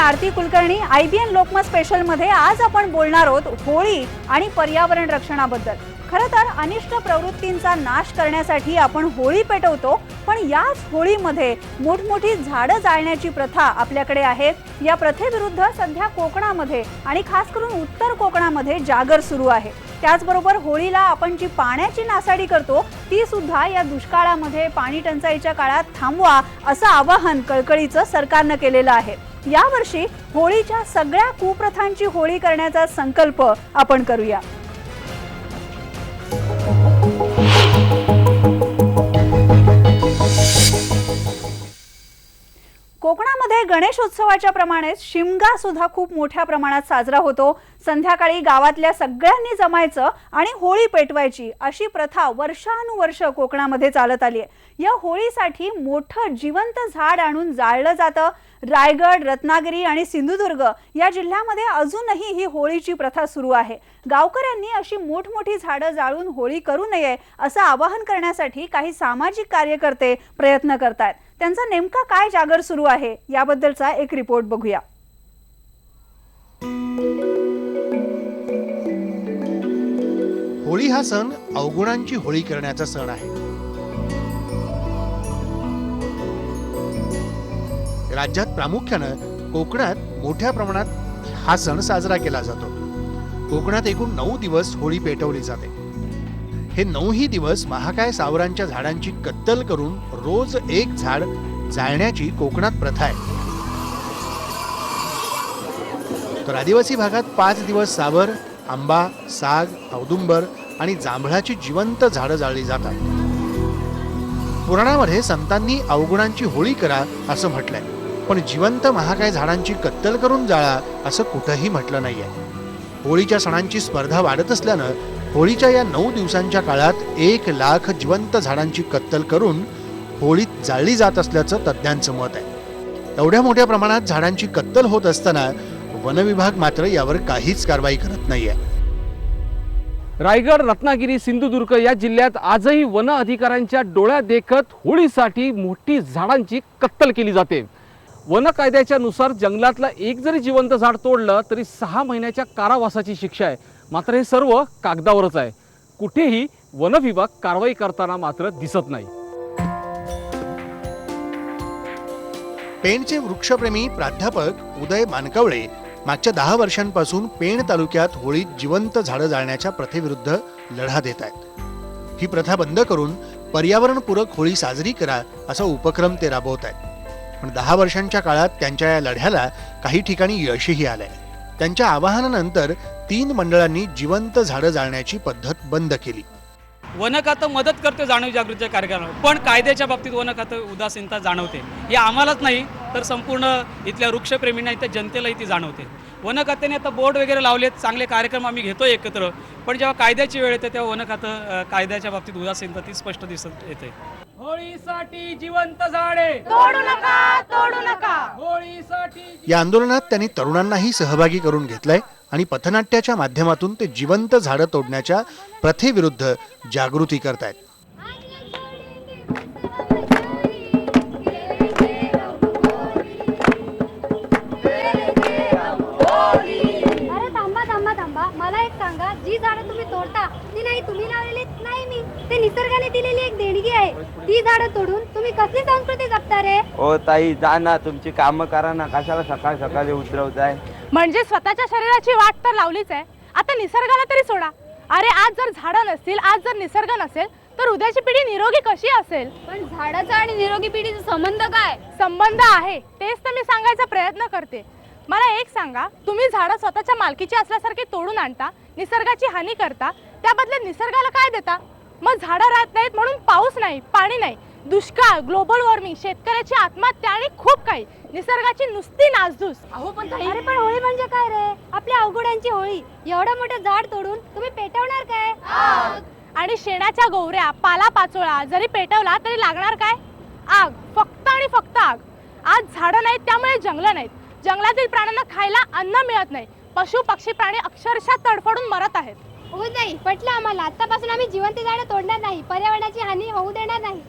आरती Kulkarni, IBN Lokmat special मध्ये आज आपण बोलणार आहोत होळी आणि पर्यावरण रक्षणाबद्दल। खरं तर अनिष्ट प्रवृत्तींचा नाश करण्यासाठी आपण होळी पेटवतो, पण याच होळीमध्ये मोठमोठी झाडं जाळण्याची प्रथा आपल्याकडे आहे। या प्रथेविरुद्ध सध्या कोकणामध्ये आणि खास करून उत्तर कोकणामध्ये जागर सुरू आहे। त्याचबरोबर होळीला आपण जी पाण्याची नासाडी करतो ती सुद्धा या दुष्काळामध्ये, पाणी टंचाईच्या काळात थांबवा असं आवाहन कळकळीचं सरकारने केलेलं आहे। यावर्षी होळीच्या सगळ्या कुप्रथांची होळी करण्याचा संकल्प आपण करूया। कोकणामध्ये गणेशोत्सवाच्या प्रमाणेच शिमगा सुद्धा खूप मोठ्या प्रमाणात साजरा होतो। संध्याकाळी गावातल्या सगळ्यांनी जमायचं आणि होळी पेटवायची अशी प्रथा वर्षानुवर्ष कोकणामध्ये चालत आली आहे। या होळीसाठी मोठं जिवंत झाड आणून जाळलं जातं। रायगड, रत्नागिरी आणि सिंधुदुर्ग या जिल्ह्यामध्ये अजूनही ही होळीची प्रथा सुरू आहे। गावकऱ्यांनी अशी मोठमोठी झाडं जाळून होळी करू नये असं आवाहन करण्यासाठी काही सामाजिक कार्यकर्ते प्रयत्न करतात। त्यांचा नेमका काय जागर सुरू आहे याबद्दलचा एक रिपोर्ट बघूया। होळी हा सण अवगुणांची होळी करण्याचा सण आहे। राज्यात प्रामुख्याने कोकणात मोठ्या प्रमाणात हा सण साजरा केला जातो। कोकणात एकूण 9 दिवस होळी पेटवली जाते। हे 9ही दिवस महाकाय सावरांच्या झाडांची कत्तल करून रोज एक झाड जाळण्याची कोकणात प्रथा आहे। तर आदिवासी भागात 5 दिवस सावर, आंबा, साग, औदुंबर आणि जांभळाची जिवंत झाडं जाळली जातात। पुराणामध्ये संतांनी अवगुणांची होळी करा असं म्हटलंय, पण जिवंत महाकाय झाडांची कत्तल करून जाळा असं कुठंही म्हटलं नाहीये। होळीच्या सणांची स्पर्धा वाढत असल्यानं होळीच्या या 9 दिवसांच्या काळात 1 लाख जिवंत झाडांची कत्तल करून होळीत जाळली जात असल्याचं तज्ज्ञांचं मत आहे। एवढ्या मोठ्या प्रमाणात झाडांची कत्तल होत असताना वन विभाग मात्र यावर काहीच कारवाई करत नाहीये। रायगड, रत्नागिरी, सिंधुदुर्ग या जिल्ह्यात आजही वन अधिकाऱ्यांच्या डोळ्यात देखत होळीसाठी मोठी झाडांची कत्तल केली जाते। वन कायद्याच्या नुसार जंगलातलं एक जरी जिवंत झाड तोडलं तरी 6 महिन्याच्या कारावासाची शिक्षा आहे। मात्र हे सर्व कागदावरच आहे। कुठेही वन विभाग कारवाई करताना मात्र दिसत नाही। पेणचे वृक्षप्रेमी प्राध्यापक उदय मानकवळे मागच्या 10 वर्षांपासून पेण तालुक्यात होळीत जिवंत झाडं जाळण्याच्या प्रथेविरुद्ध लढा देत आहेत। ही प्रथा बंद करून पर्यावरणपूरक होळी साजरी करा असा उपक्रम ते राबवत आहेत। पण 10 वर्षांच्या काळात त्यांच्या या लढ्याला काही ठिकाणी यशही आलंय। त्यांच्या आवाहनानंतर 3 मंडळांनी जिवंत झाडं जाळण्याची पद्धत बंद केली। वन खातं मदत करते जाणीव जागृतीच्या कार्यक्रमाला, पण कायद्याच्या बाबतीत वन खातं उदासीनता जाणवते। हे आम्हालाच नाही तर संपूर्ण इथल्या वृक्षप्रेमींना, इथल्या जनतेलाही ती जाणवते। वन खात्याने आता बोर्ड वगैरे लावलेत, चांगले कार्यक्रम आम्ही घेतोय एकत्र, पण जेव्हा कायद्याची वेळ येते तेव्हा वन खातं कायद्याच्या बाबतीत उदासीनता ती स्पष्ट दिसत येते। होळीसाठी जिवंत झाडे तोडू नका, तोडू नका। होळीसाठी या आंदोलनात त्यांनी तरुणांनाही सहभागी करून घेतलंय आणि पथनाट्याच्या माध्यमातून ते जिवंत झाडं तोडण्याच्या प्रथेविरुद्ध जागृती करतायत। अरे थांबा थांबा थांबा, मला एक सांगा, जी झाडं तुम्ही तोडता ती नाही तुम्ही लावलेली नाही, मी ते निसर्गाने दिलेली एक देणगी आहे। ती झाडं तोडून तुम्ही कसली संस्कृती जपता रे? ओ ताई, जा ना, तुमची कामं करा ना, कशाला सकाळ सकाळी उतरवताय? म्हणजे स्वतःच्या शरीराची वाट तर लावलीच आहे, आता निसर्गाला तरी सोडा। अरे आज जर झाडं नसतील, आज जर निसर्ग नसेल तर उद्याची पिढी निरोगी कशी असेल? पण झाडाचा आणि निरोगी पिढीचा संबंध काय? संबंध आहे, तेच तर मी सांगायचा प्रयत्न करते। मला एक सांगा, तुम्ही झाडं स्वतःच्या मालकीची असल्यासारखी तोडून आणता, निसर्गाची हानी करता, त्या बदल्यात निसर्गाला काय देता? मग झाडं राहत नाहीत म्हणून पाऊस नाही, पाणी नाही, दुष्काळ, ग्लोबल वॉर्मिंग, शेतकऱ्याची आत्महत्या आणि खूप काही, निसर्गाची नुसती नासधूस। अहो पण अरे पण होळी म्हणजे काय रे? आपल्या अवघडांची होळी। एवढं मोठं झाड तोडून तुम्ही पेटवणार काय? आणि शेणाच्या गोवऱ्या, पाला पाचोळा जरी पेटवला तरी लागणार काय? आग, फक्त आणि फक्त आग। आज झाडं नाहीत त्यामुळे जंगलं नाहीत, जंगलातील प्राण्यांना खायला अन्न मिळत नाही, पशु पक्षी प्राणी अक्षरशः तडफडून मरत आहेत। हो नाही, पटलं आम्हाला। आतापासून आम्ही जिवंत झाडं तोडणार नाही, पर्यावरणाची हानी होऊ देणार नाही।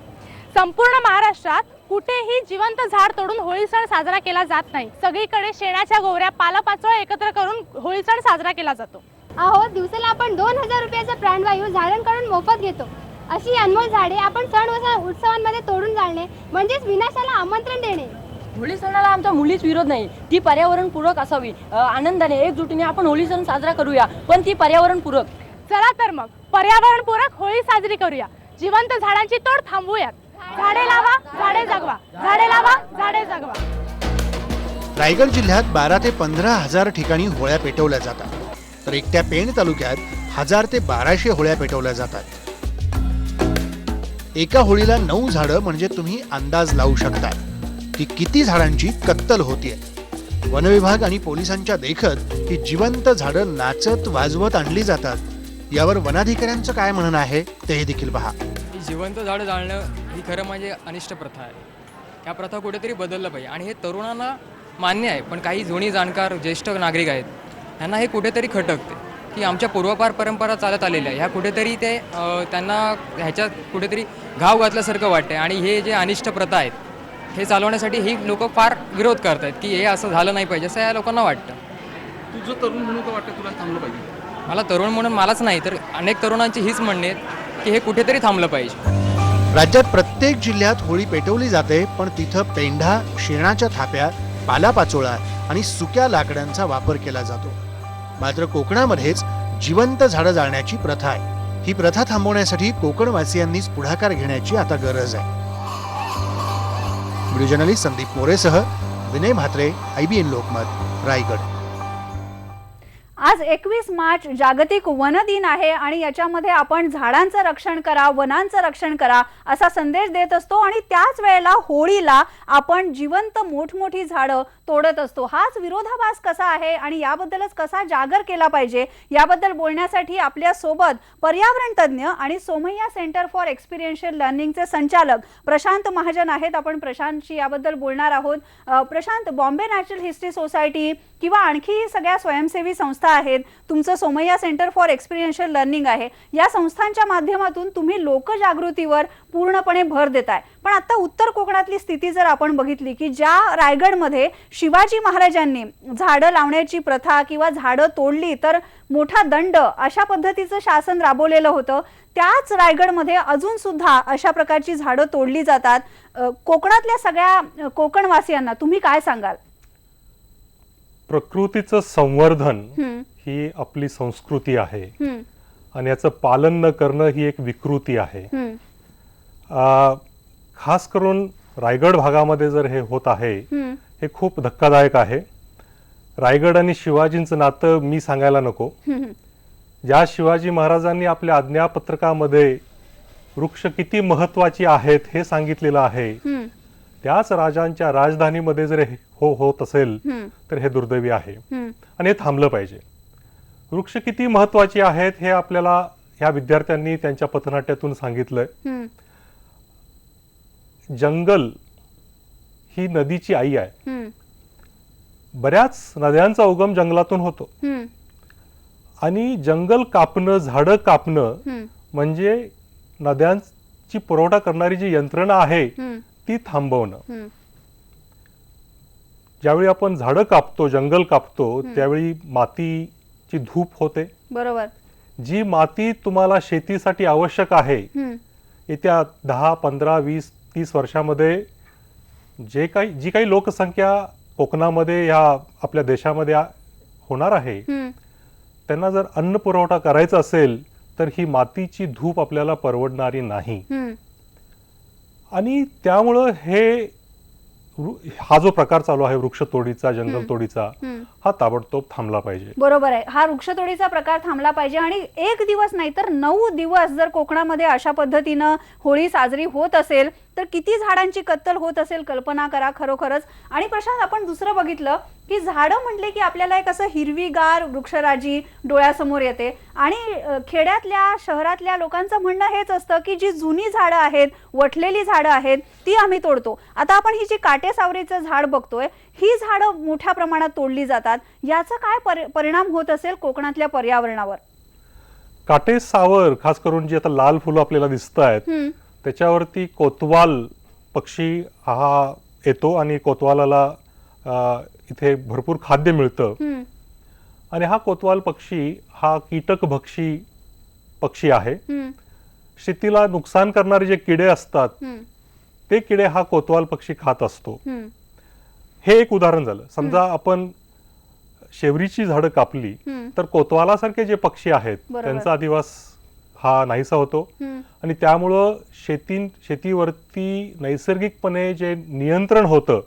संपूर्ण महाराष्ट्रात कुठेही जिवंत झाड तोडून होळी सण साजरा केला जात नाही. सगळीकडे शेणाच्या गोवऱ्या पालापाचोळा एकत्र करून होळी सण साजरा केला जातो. अहो, दिवसाला आपण 2000 रुपयाचा प्राणवायू झाडांकडून मोफत घेतो. अशी अनमोल झाडे आपण सण उत्सवांमध्ये तोडून जाळणे म्हणजेच विनाशाला आमंत्रण देणे. होळी सणाला आमचा मुळीच विरोध नाही. ती पर्यावरणपूरक असावी. आनंदाने एकजुटीने आपण होळी सण साजरा करूया, पण ती पर्यावरणपूरक. चला तर मग पर्यावरणपूरक होळी साजरी करूया. जिवंत झाडांची तोड थांबवूयात. झाडे लावा, झाडे जगवा. झाडे लावा, झाडे जगवा. रायगड जिल्ह्यात 12 ते 15 हजार ठिकाणी होळ्या पेटवल्या जातात, तर एकट्या पेण तालुक्यात 1000 ते 1200 होळ्या पेटवल्या जातात. एका होळीला 9 झाडं म्हणजे तुम्ही अंदाज लावू शकता की किती झाडांची कत्तल होतीये. वनविभाग आणि पोलिसांच्या देखत ही जिवंत झाडं नाचत वाजवत आणली जातात. यावर वनाधिकाऱ्यांचं काय म्हणणं आहे ते देखील पहा. जिवंत झाडं जाळणं ही खरं म्हणजे अनिष्ट प्रथा आहे. या प्रथा कुठेतरी बदललं पाहिजे आणि हे तरुणांना मान्य आहे, पण काही जुनी जाणकार ज्येष्ठ नागरिक आहेत त्यांना हे कुठेतरी खटकते की आमच्या पूर्वपार परंपरा चालत आलेल्या ह्या कुठेतरी ते त्यांना ह्याच्यात कुठेतरी घाव घातल्यासारखं वाटते. आणि हे जे अनिष्ट प्रथा आहेत हे चालवण्यासाठी ही लोक फार विरोध करत आहेत की हे असं झालं नाही पाहिजे असं या लोकांना वाटतं. तुझं तरुण म्हणून का वाटतं तुला थांबलं पाहिजे? मला तरुण म्हणून मलाच नाही तर अनेक तरुणांची हीच म्हणणे आहेत की हे कुठेतरी थांबलं पाहिजे. राज्यात प्रत्येक जिल्ह्यात होळी पेटवली जाते, पण तिथं पेंढा, शेणाच्या थाप्या, पालापाचोळा आणि सुक्या लाकडांचा वापर केला जातो. मात्र कोकणामध्येच जिवंत झाडं जाळण्याची प्रथा आहे. ही प्रथा थांबवण्यासाठी कोकणवासियांनीच पुढाकार घेण्याची आता गरज आहे. व्हिडिओ जर्नलिस्ट संदीप मोरेसह विनय म्हात्रे, IBN लोकमत, रायगड. आज 21 मार्च जागतिक वन दिन आहे आणि याच्यामध्ये आपण झाडांचं रक्षण करा, वनांचं रक्षण करा असा संदेश देत असतो आणि त्याच वेळेला होळीला आपण जिवंत मोठमोठी झाडं तोडत असतो. हाच विरोधाभास कसा आहे आणि याबद्दलच कसा जागर केला पाहिजे याबद्दल बोलण्यासाठी आपल्या सोबत पर्यावरण तज्ञ आणि सोमय्या सेंटर फॉर एक्सपिरियन्शियल लर्निंगचे संचालक प्रशांत महाजन आहेत. आपण प्रशांतशी याबद्दल बोलणार आहोत. Prashant, Bombay natural history society किंवा आणखी सगळ्या स्वयंसेवी संस्था आहेत, तुमचं Somaiya centre for experiential learning आहे, या संस्थांच्या माध्यमातून तुम्ही लोकजागृतीवर पूर्णपणे भर देताय. पण आता उत्तर कोकणातली स्थिती जर आपण बघितली की ज्या रायगडमध्ये शिवाजी महाराजांनी झाडं लावण्याची प्रथा किंवा झाडं तोडली तर मोठा दंड अशा पद्धतीचं शासन राबवलेलं होतं, त्याच रायगडमध्ये अजून सुद्धा अशा प्रकारची झाडं तोडली जातात. कोकणातल्या सगळ्या कोकणवासियांना तुम्ही काय सांगाल? प्रकृतीचं संवर्धन ही आपली संस्कृती आहे आणि याचं पालन न करणं ही एक विकृती आहे. खास करून रायगड भागामध्ये जर हे होत आहे हे खूप धक्कादायक आहे. रायगड आणि शिवाजींचं नातं मी सांगायला नको. ज्या शिवाजी महाराजांनी आपल्या आज्ञापत्रकामध्ये वृक्ष किती महत्वाची आहेत हे सांगितलेलं आहे, त्याच राजांच्या राजधानीमध्ये जर होत असेल तर हे दुर्दैवी आहे आणि हे थांबलं पाहिजे. वृक्ष किती महत्वाची आहेत हे आपल्याला ह्या विद्यार्थ्यांनी त्यांच्या पथनाट्यातून सांगितलंय. जंगल ही नदीची आई आहे. बऱ्याच नद्यांचा उगम जंगलातून होतो आणि जंगल कापणं, झाडं कापणं म्हणजे नद्यांची पुरवठा करणारी जी यंत्रणा आहे ती थांबवणं. ज्यावेळी आपण झाडं कापतो, जंगल कापतो, त्यावेळी मातीची धूप होते. बरोबर. जी माती तुम्हाला शेतीसाठी आवश्यक आहे, येत्या 10, 15, 20, 30 वर्षामध्ये जी काही लोकसंख्या कोकणामध्ये या आपल्या देशामध्ये होणार आहे, त्यांना जर अन्न पुरवठा करायचा असेल तर ही मातीची धूप आपल्याला परवडणारी नाही. आणि त्यामुळं हा जो प्रकार चालू आहे वृक्षतोडीचा, जंगल तोडीचा, हा ताबडतोब थांबला पाहिजे. बरोबर आहे. हा वृक्षतोडीचा प्रकार थांबला पाहिजे आणि एक दिवस नाही तर 9 दिवस जर कोकणामध्ये अशा पद्धतीनं होळी साजरी होत असेल तर किती झाडांची कत्तल होत असेल कल्पना करा खरोखरच. आणि प्रशांत, आपण दुसरं बघितलं की झाडं म्हटले की आपल्याला एक असं हिरवीगार वृक्षराजी डोळ्यासमोर येते आणि खेड्यातल्या शहरातल्या लोकांचं म्हणणं हेच असतं की जी जुनी झाडं आहेत, वठलेली झाडं आहेत ती आम्ही तोडतो. आता आपण ही जी काटेसावरीचं झाड बघतोय, ही झाडं मोठ्या प्रमाणात तोडली जातात. याचा काय परिणाम होत असेल कोकणातल्या पर्यावरणावर? काटेसावर खास करून जी आता लाल फुलं आपल्याला दिसत आहेत त्याच्यावरती कोतवाल पक्षी हा येतो आणि कोतवालाला इथे भरपूर खाद्य मिळतं आणि हा कोतवाल पक्षी हा कीटकभक्षी पक्षी आहे. शेतीला नुकसान करणारे जे किडे असतात ते किडे हा कोतवाल पक्षी खात असतो. हे एक उदाहरण झालं. समजा आपण शेवरीची झाडं कापली तर कोतवालासारखे जे पक्षी आहेत त्यांचा अधिवास हा नाहीसा होतो आणि त्यामुळं शेतीवरती नैसर्गिकपणे जे नियंत्रण होतं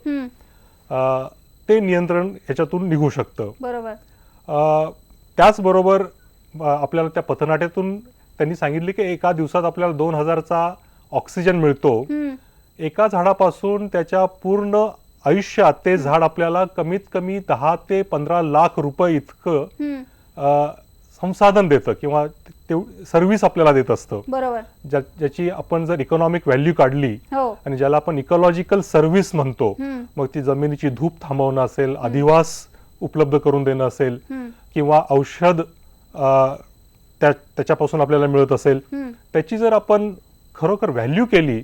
ते नियंत्रण याच्यातून निघू शकतं. त्याचबरोबर आपल्याला त्या पथनाट्यातून त्यांनी सांगितले की एका दिवसात आपल्याला 2000चा ऑक्सिजन मिळतो. एका झाडापासून त्याच्या पूर्ण आयुष्यात ते झाड आपल्याला कमीत कमी 10 ते 15 लाख रुपये इतकं संसाधन देतं किंवा सर्व्हिस आपल्याला देत असतं. ज्याची आपण जर इकॉनॉमिक व्हॅल्यू काढली आणि ज्याला आपण इकॉलॉजिकल सर्व्हिस म्हणतो, मग ती जमिनीची धूप थांबवणं असेल, अधिवास उपलब्ध करून देणं असेल किंवा औषध त्याच्यापासून आपल्याला मिळत असेल, त्याची जर आपण खरोखर व्हॅल्यू केली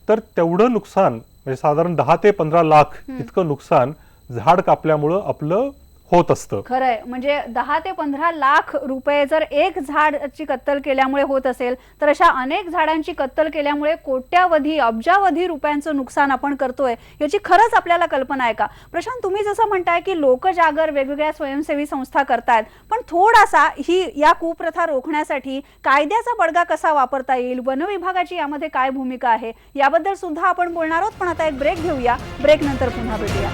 तर तेवढं नुकसान म्हणजे साधारण 10 ते 15 लाख इतकं नुकसान झाड कापल्यामुळं आपलं होत असतं. खरंय, म्हणजे 10 ते 15 लाख रुपये जर एक झाडाची कत्तल केल्यामुळे होत असेल तर अशा अनेक झाडांची कत्तल केल्यामुळे कोट्यावधी अब्जावधी रुपयांचं नुकसान आपण करतोय याची खरंच आपल्याला कल्पना आहे का? प्रशांत, तुम्ही जसं म्हणताय की लोकजागर वेगवेगळ्या स्वयंसेवी संस्था करतायत, पण थोडासा या कुप्रथा रोखण्यासाठी कायद्याचा बडगा कसा वापरता येईल, वन विभागाची यामध्ये काय भूमिका आहे याबद्दल सुद्धा आपण बोलणार आहोत. पण आता एक ब्रेक घेऊया, ब्रेक नंतर पुन्हा भेटूया.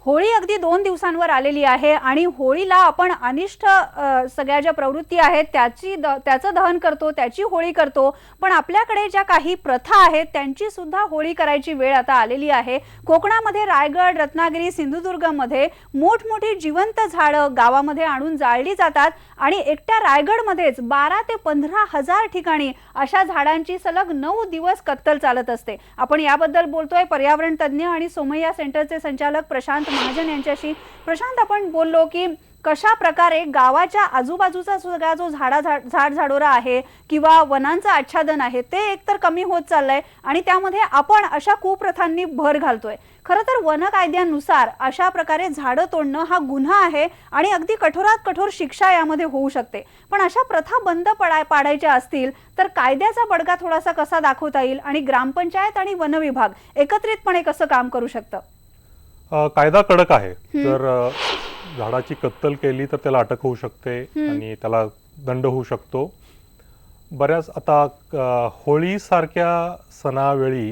होळी अगदी 2 दिवसांवर आलेली आहे आणि होळीला आपण अनिष्ट सगळ्या ज्या प्रवृत्ती आहेत त्याचं दहन करतो, त्याची होळी करतो. पण आपल्याकडे ज्या काही प्रथा आहेत त्यांची सुद्धा होळी करायची वेळ आता आलेली आहे. कोकणामध्ये रायगड, रत्नागिरी, सिंधुदुर्गमध्ये मोठमोठी जिवंत झाडं गावामध्ये आणून जाळली जातात आणि एकट्या रायगडमध्येच 12 ते 15 हजार ठिकाणी अशा झाडांची सलग 9 दिवस कत्तल चालत असते. आपण याबद्दल बोलतोय पर्यावरण तज्ज्ञ आणि सोमय्या सेंटरचे संचालक प्रशांत महाजन यांच्याशी. प्रशांत, आपण बोललो की कशा प्रकारे गावाच्या आजूबाजूचा सगळा जो झाडझाडोरा आहे किंवा वनांचं आच्छादन आहे ते एकतर कमी होत चाललंय आणि त्यामध्ये आपण अशा कुप्रथांनी भर घालतोय. खरं तर वन कायद्यानुसार अशा प्रकारे झाडं तोडणं हा गुन्हा आहे आणि अगदी कठोरात कठोर शिक्षा यामध्ये होऊ शकते. पण अशा प्रथा बंद पाडायच्या असतील तर कायद्याचा बडगा थोडासा कसा दाखवता येईल आणि ग्रामपंचायत आणि वन विभाग एकत्रितपणे कसं काम करू शकतं? कायदा कडक आहे. जर झाडाची कत्तल केली तर त्याला अटक होऊ शकते आणि त्याला दंड होऊ शकतो. बऱ्याच आता होळी सारख्या सणावेळी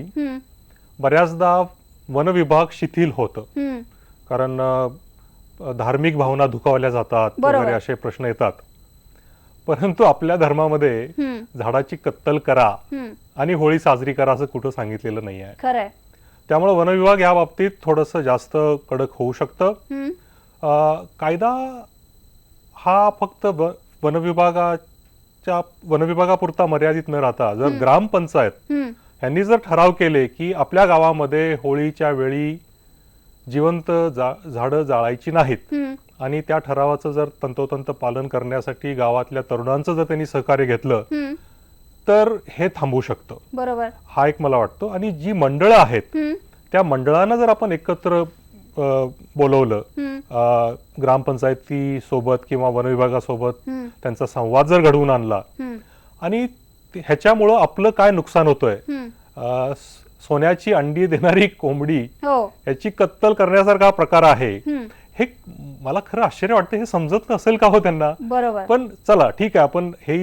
बऱ्याचदा वन विभाग शिथिल होतं कारण धार्मिक भावना दुखावल्या जातात वगैरे असे प्रश्न येतात. परंतु आपल्या धर्मामध्ये झाडाची कत्तल करा आणि होळी साजरी करा असं कुठं सांगितलेलं नाही आहे. खरंय. त्यामुळे वन विभाग या बाबतीत थोडंसं जास्त कडक होऊ शकतं. कायदा हा फक्त वन विभागापुरता मर्यादित न राहता जर ग्रामपंचायत यांनी जर ठराव केले की आपल्या गावामध्ये होळीच्या वेळी जिवंत झाडं जाळायची नाहीत आणि त्या ठरावाचं जर तंतोतंत पालन करण्यासाठी गावातल्या तरुणांचं जर त्यांनी सहकार्य घेतलं तर हे थांबू शकतं. बरोबर. हा एक मला वाटतो. आणि जी मंडळं आहेत त्या मंडळांना जर आपण एकत्र बोलवलं ग्रामपंचायती सोबत किंवा वन विभागासोबत त्यांचा संवाद जर घडवून आणला आणि ह्याच्यामुळं आपलं काय नुकसान होतंय, सोन्याची अंडी देणारी कोंबडी याची कत्तल करण्यासारखा प्रकार आहे, हे मला खरं आश्चर्य वाटतं. हे समजत नसेल का हो त्यांना? बरोबर. पण चला ठीक आहे, आपण हे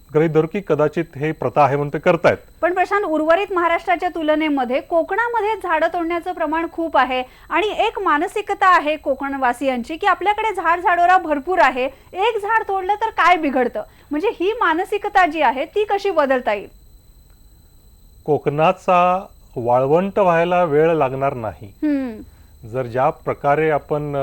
गृहीत धरू की कदाचित हे प्रथा आहे म्हणून ते करतायत. पण प्रशांत, उर्वरित महाराष्ट्राच्या तुलनेमध्ये कोकणामध्ये झाडं तोडण्याचं प्रमाण खूप आहे आणि एक मानसिकता आहे कोकणवासियांची की आपल्याकडे झाडझाडोरा भरपूर आहे, एक झाड तोडलं तर काय बिघडतं, म्हणजे ही मानसिकता जी आहे ती कशी बदलता येईल? कोकणाचा वाळवंट व्हायला वेळ लागणार नाही. जर ज्या प्रकारे आपण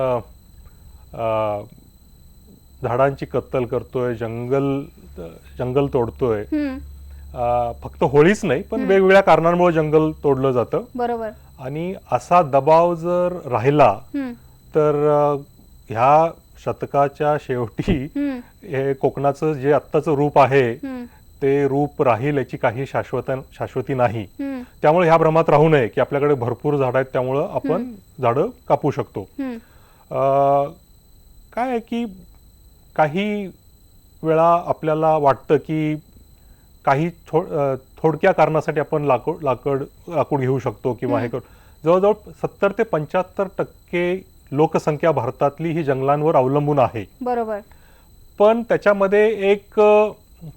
झाडांची कत्तल करतोय, जंगल तोडतोय, फक्त होळीच नाही पण वेगवेगळ्या कारणांमुळे जंगल तोडलं जातं. बरोबर. आणि असा दबाव जर राहिला तर ह्या शतकाच्या शेवटी हे कोकणाचं जे आत्ताचं रूप आहे ते रूप राहील याची काही शाश्वती नाही. त्यामुळे ह्या भ्रमात राहू नये की आपल्याकडे भरपूर झाडं आहेत त्यामुळं आपण झाडं कापू शकतो. काय आहे की काही वेळा आपल्याला वाटतं की काही थोडक्या कारणासाठी आपण लाकूड घेऊ शकतो किंवा हे करू. जवळजवळ 70 ते 75% लोकसंख्या भारतातली ही जंगलांवर अवलंबून आहे. बरोबर. पण त्याच्यामध्ये एक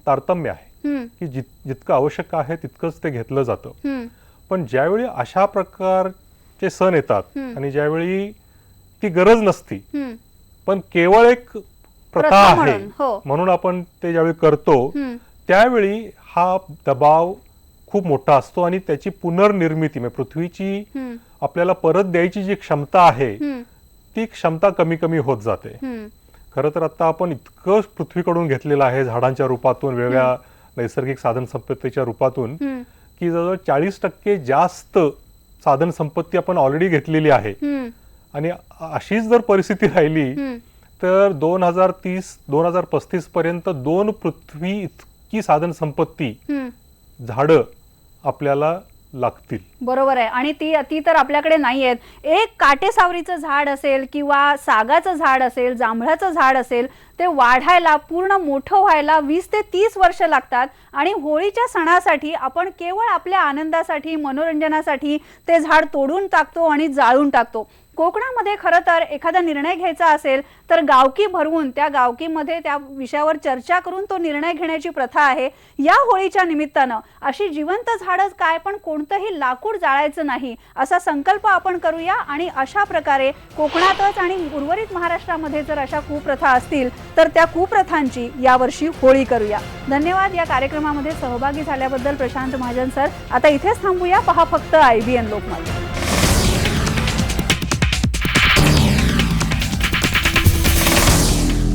तारतम्य आहे की जितकं आवश्यक आहे तितकंच ते घेतलं जातं. पण ज्यावेळी अशा प्रकारचे सण येतात आणि ज्यावेळी ती गरज नसती पण केवळ एक प्रथा आहे म्हणून आपण ते ज्यावेळी करतो त्यावेळी हा दबाव खूप मोठा असतो आणि त्याची पुनर्निर्मिती म्हणजे पृथ्वीची आपल्याला परत द्यायची जी क्षमता आहे ती क्षमता कमी कमी होत जाते. खरं तर आता आपण इतकं पृथ्वीकडून घेतलेलं आहे झाडांच्या रूपातून, वेगळ्या नैसर्गिक साधन संपत्तीच्या रूपातून, की जवळजवळ 40% जास्त साधन संपत्ती आपण ऑलरेडी घेतलेली आहे. आणि अशीच जर परिस्थिती राहिली तर 2030-2035 पर्यंत 2 पृथ्वी इतकी साधन संपत्ती झाडं आपल्याला लागतील. बरोबर आहे. आणि ती तर आपल्याकडे नाही आहेत. एक काटेसावरीचं झाड असेल किंवा सागाचं झाड असेल, जांभळाचं झाड असेल, ते वाढायला, पूर्ण मोठं व्हायला 20 ते 30 वर्ष लागतात. आणि होळीच्या सणासाठी आपण केवळ आपल्या आनंदासाठी, मनोरंजनासाठी ते झाड तोडून टाकतो आणि जाळून टाकतो. कोकणामध्ये खरं तर एखादा निर्णय घ्यायचा असेल तर गावकी भरवून त्या गावकीमध्ये त्या विषयावर चर्चा करून तो निर्णय घेण्याची प्रथा आहे. या होळीच्या निमित्तानं अशी जिवंत झाडं काय पण कोणतंही लाकूड जाळायचं नाही असा संकल्प आपण करूया. आणि अशा प्रकारे कोकणातच आणि उर्वरित महाराष्ट्रामध्ये जर अशा कुप्रथा असतील तर त्या कुप्रथांची यावर्षी होळी करूया. धन्यवाद या कार्यक्रमामध्ये सहभागी झाल्याबद्दल प्रशांत महाजन सर. आता इथेच थांबूया. पहा फक्त IBN लोकमत.